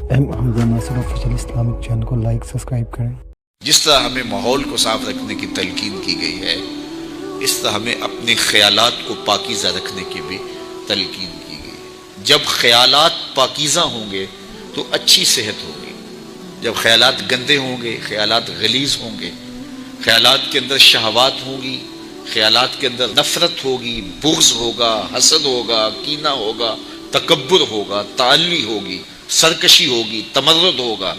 حمزہ ناصر official Islamic channel کو like subscribe کریں۔ جس طرح ہمیں ماحول کو صاف رکھنے کی تلقین کی گئی ہے، اس طرح ہمیں اپنے خیالات کو پاکیزہ رکھنے کی بھی تلقین کی گئی ہے۔ جب خیالات پاکیزہ ہوں گے تو اچھی صحت ہوگی۔ جب خیالات گندے ہوں گے، خیالات غلیظ ہوں گے، خیالات کے اندر شہوات ہوں گی، خیالات کے اندر نفرت ہوگی، بغض ہوگا، حسد ہوگا، کینہ ہوگا، تکبر ہوگا، تعلی ہوگی، سرکشی ہوگی، تمرد ہوگا،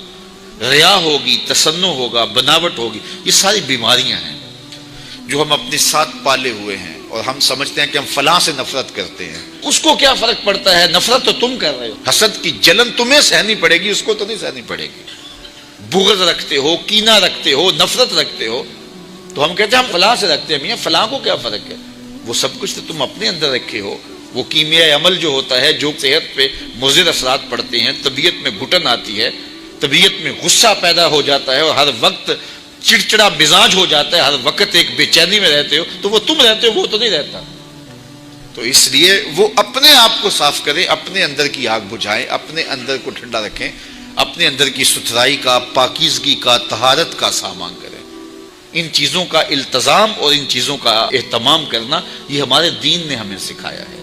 ریا ہوگی، تصنع ہوگا، بناوٹ ہوگی، یہ ساری بیماریاں ہیں جو ہم اپنے ساتھ پالے ہوئے ہیں، اور ہم سمجھتے ہیں کہ ہم فلاں سے نفرت کرتے ہیں۔ اس کو کیا فرق پڑتا ہے؟ نفرت تو تم کر رہے ہو، حسد کی جلن تمہیں سہنی پڑے گی، اس کو تو نہیں سہنی پڑے گی۔ بغض رکھتے ہو، کینہ رکھتے ہو، نفرت رکھتے ہو، تو ہم کہتے ہیں ہم فلاں سے رکھتے ہیں۔ میاں فلاں کو کیا فرق ہے؟ وہ سب کچھ تو تم اپنے اندر رکھے ہو۔ وہ کیمیائی عمل جو ہوتا ہے، جو صحت پہ مضر اثرات پڑتے ہیں، طبیعت میں گھٹن آتی ہے، طبیعت میں غصہ پیدا ہو جاتا ہے، اور ہر وقت چڑچڑا مزاج ہو جاتا ہے، ہر وقت ایک بے چینی میں رہتے ہو، تو وہ تم رہتے ہو، وہ تو نہیں رہتا۔ تو اس لیے وہ اپنے آپ کو صاف کریں، اپنے اندر کی آگ بجھائیں، اپنے اندر کو ٹھنڈا رکھیں، اپنے اندر کی ستھرائی کا، پاکیزگی کا، طہارت کا سامان کریں۔ ان چیزوں کا التزام اور ان چیزوں کا اہتمام کرنا یہ ہمارے دین نے ہمیں سکھایا ہے۔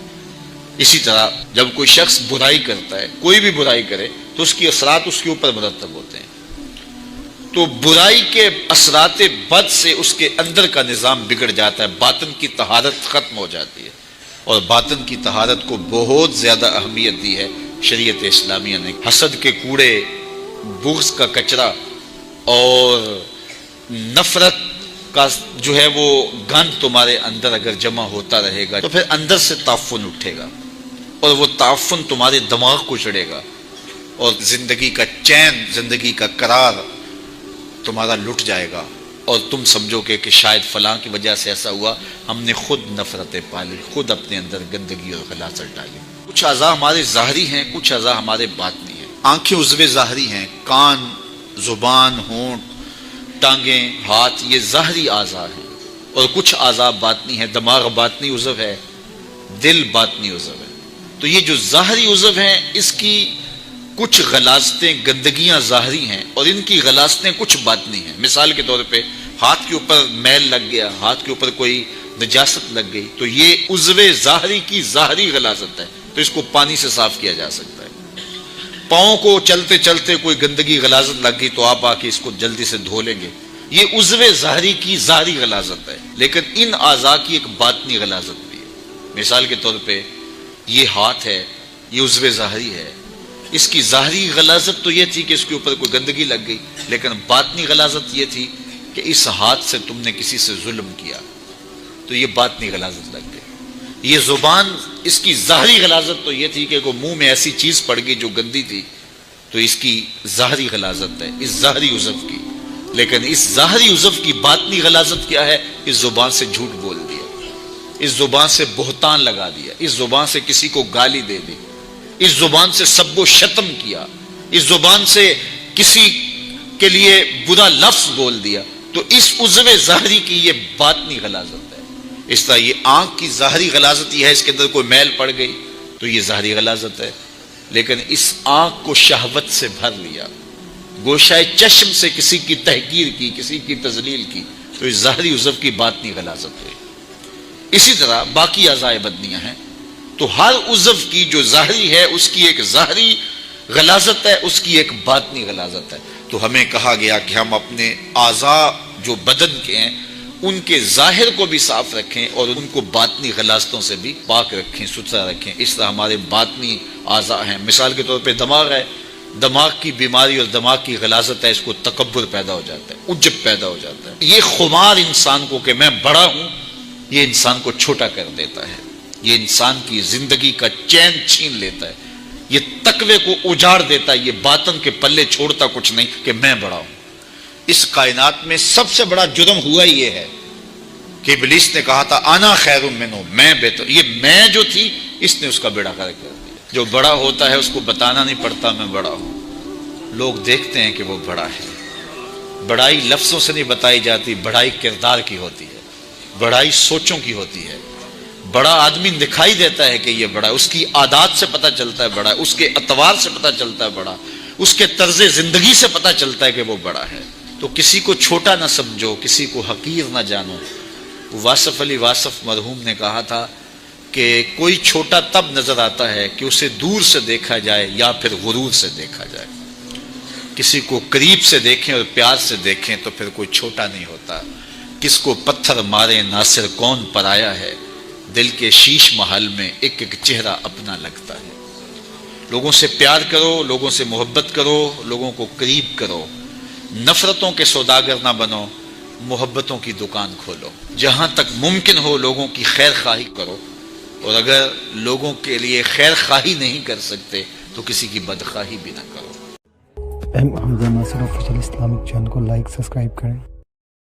اسی طرح جب کوئی شخص برائی کرتا ہے، کوئی بھی برائی کرے، تو اس کی اثرات اس کے اوپر مرتب ہوتے ہیں۔ تو برائی کے اثرات بد سے اس کے اندر کا نظام بگڑ جاتا ہے، باطن کی طہارت ختم ہو جاتی ہے، اور باطن کی طہارت کو بہت زیادہ اہمیت دی ہے شریعت اسلامیہ نے۔ حسد کے کوڑے، بغض کا کچرا اور نفرت کا جو ہے وہ گند تمہارے اندر اگر جمع ہوتا رہے گا تو پھر اندر سے تعفن اٹھے گا، اور وہ تعفن تمہارے دماغ کو چڑھے گا، اور زندگی کا چین، زندگی کا قرار تمہارا لٹ جائے گا، اور تم سمجھو کہ شاید فلاں کی وجہ سے ایسا ہوا، ہم نے خود نفرتیں پالی، خود اپنے اندر گندگی اور غلاظت ڈالی۔ کچھ اعضاء ہمارے ظاہری ہیں، کچھ اعضاء ہمارے باطنی ہیں۔ آنکھیں عضو ظاہری ہیں، کان، زبان، ہونٹ، ٹانگیں، ہاتھ، یہ ظاہری اعضاء ہیں، اور کچھ اعضاء باطنی ہیں۔ دماغ باطنی عضو ہے، دل باطنی عضو ہے۔ تو یہ جو ظاہری عضو ہیں، اس کی کچھ غلاظتیں، گندگیاں ظاہری ہیں، اور ان کی غلاظتیں کچھ باطنی ہیں۔ مثال کے طور پہ ہاتھ کے اوپر میل لگ گیا، ہاتھ کے اوپر کوئی نجاست لگ گئی، تو یہ عضو ظاہری کی ظاہری غلاظت ہے، تو اس کو پانی سے صاف کیا جا سکتا ہے۔ پاؤں کو چلتے چلتے کوئی گندگی غلاظت لگ گئی، تو آپ آ کے اس کو جلدی سے دھو لیں گے، یہ عضو ظاہری کی ظاہری غلاظت ہے۔ لیکن ان اعضاء کی ایک باطنی غلاظت بھی ہے۔ مثال کے طور پہ یہ ہاتھ ہے، یہ عضو ظاہری ہے، اس کی ظاہری غلاظت تو یہ تھی کہ اس کے اوپر کوئی گندگی لگ گئی، لیکن باطنی غلاظت یہ تھی کہ اس ہاتھ سے تم نے کسی سے ظلم کیا، تو یہ باطنی غلاظت لگ گئی۔ یہ زبان، اس کی ظاہری غلاظت تو یہ تھی کہ کوئی منہ میں ایسی چیز پڑ گئی جو گندی تھی، تو اس کی ظاہری غلاظت ہے، اس ظاہری عضو کی۔ لیکن اس ظاہری عضو کی باطنی غلاظت کیا ہے؟ اس زبان سے جھوٹ بول دیا، اس زبان سے بہتان لگا دیا، اس زبان سے کسی کو گالی دے دی، اس زبان سے سب و شتم کیا، اس زبان سے کسی کے لیے برا لفظ بول دیا، تو اس عضو ظاہری کی یہ باطنی غلاظت ہے۔ اس طرح یہ آنکھ کی ظاہری غلاظت یہ ہے، اس کے اندر کوئی میل پڑ گئی تو یہ ظاہری غلاظت ہے، لیکن اس آنکھ کو شہوت سے بھر لیا، گوشۂ چشم سے کسی کی تحقیر کی، کسی کی تذلیل کی، تو اس ظاہری عضو کی باطنی غلاظت ہے۔ اسی طرح باقی اعضاء بدنیاں ہیں، تو ہر عضو کی جو ظاہری ہے اس کی ایک ظاہری غلاظت ہے، اس کی ایک باطنی غلاظت ہے۔ تو ہمیں کہا گیا کہ ہم اپنے اعضاء جو بدن کے ہیں ان کے ظاہر کو بھی صاف رکھیں، اور ان کو باطنی غلاظتوں سے بھی پاک رکھیں، ستھرا رکھیں۔ اس طرح ہمارے باطنی اعضاء ہیں۔ مثال کے طور پہ دماغ ہے، دماغ کی بیماری اور دماغ کی غلاظت ہے، اس کو تکبر پیدا ہو جاتا ہے، عجب پیدا ہو جاتا ہے۔ یہ خمار انسان کو کہ میں بڑا ہوں، یہ انسان کو چھوٹا کر دیتا ہے، یہ انسان کی زندگی کا چین چھین لیتا ہے، یہ تقوی کو اجاڑ دیتا ہے، یہ باطن کے پلے چھوڑتا کچھ نہیں کہ میں بڑا ہوں۔ اس کائنات میں سب سے بڑا جرم ہوا ہی یہ ہے کہ ابلیس نے کہا تھا انا خیر منہ، میں بہتر، یہ میں جو تھی اس نے اس کا بیڑا غرق کر دیا۔ جو بڑا ہوتا ہے اس کو بتانا نہیں پڑتا میں بڑا ہوں، لوگ دیکھتے ہیں کہ وہ بڑا ہے۔ بڑائی لفظوں سے نہیں بتائی جاتی، بڑائی کردار کی ہوتی ہے، بڑائی سوچوں کی ہوتی ہے۔ بڑا آدمی دکھائی دیتا ہے کہ یہ بڑا ہے، اس کی عادات سے پتہ چلتا ہے بڑا ہے، اس کے اطوار سے پتہ چلتا ہے بڑا، اس کے طرز زندگی سے پتہ چلتا ہے کہ وہ بڑا ہے. تو کسی کو چھوٹا نہ سمجھو، کسی کو حقیر نہ جانو. واصف علی واصف مرحوم نے کہا تھا کہ کوئی چھوٹا تب نظر آتا ہے کہ اسے دور سے دیکھا جائے یا پھر غرور سے دیکھا جائے. کسی کو قریب سے دیکھیں اور پیار سے دیکھیں تو پھر کوئی چھوٹا نہیں ہوتا. کس کو پتھر مارے ناصر کون پر آیا ہے، دل کے شیش محل میں ایک ایک چہرہ اپنا لگتا ہے. لوگوں سے پیار کرو، لوگوں سے محبت کرو، لوگوں کو قریب کرو. نفرتوں کے سوداگر نہ بنو، محبتوں کی دکان کھولو. جہاں تک ممکن ہو لوگوں کی خیر خواہی کرو، اور اگر لوگوں کے لیے خیر خواہی نہیں کر سکتے تو کسی کی بدخواہی بھی نہ کرو. حمزہ ناصر آفیشیل اسلامک چینل کو لائک سبسکرائب کریں.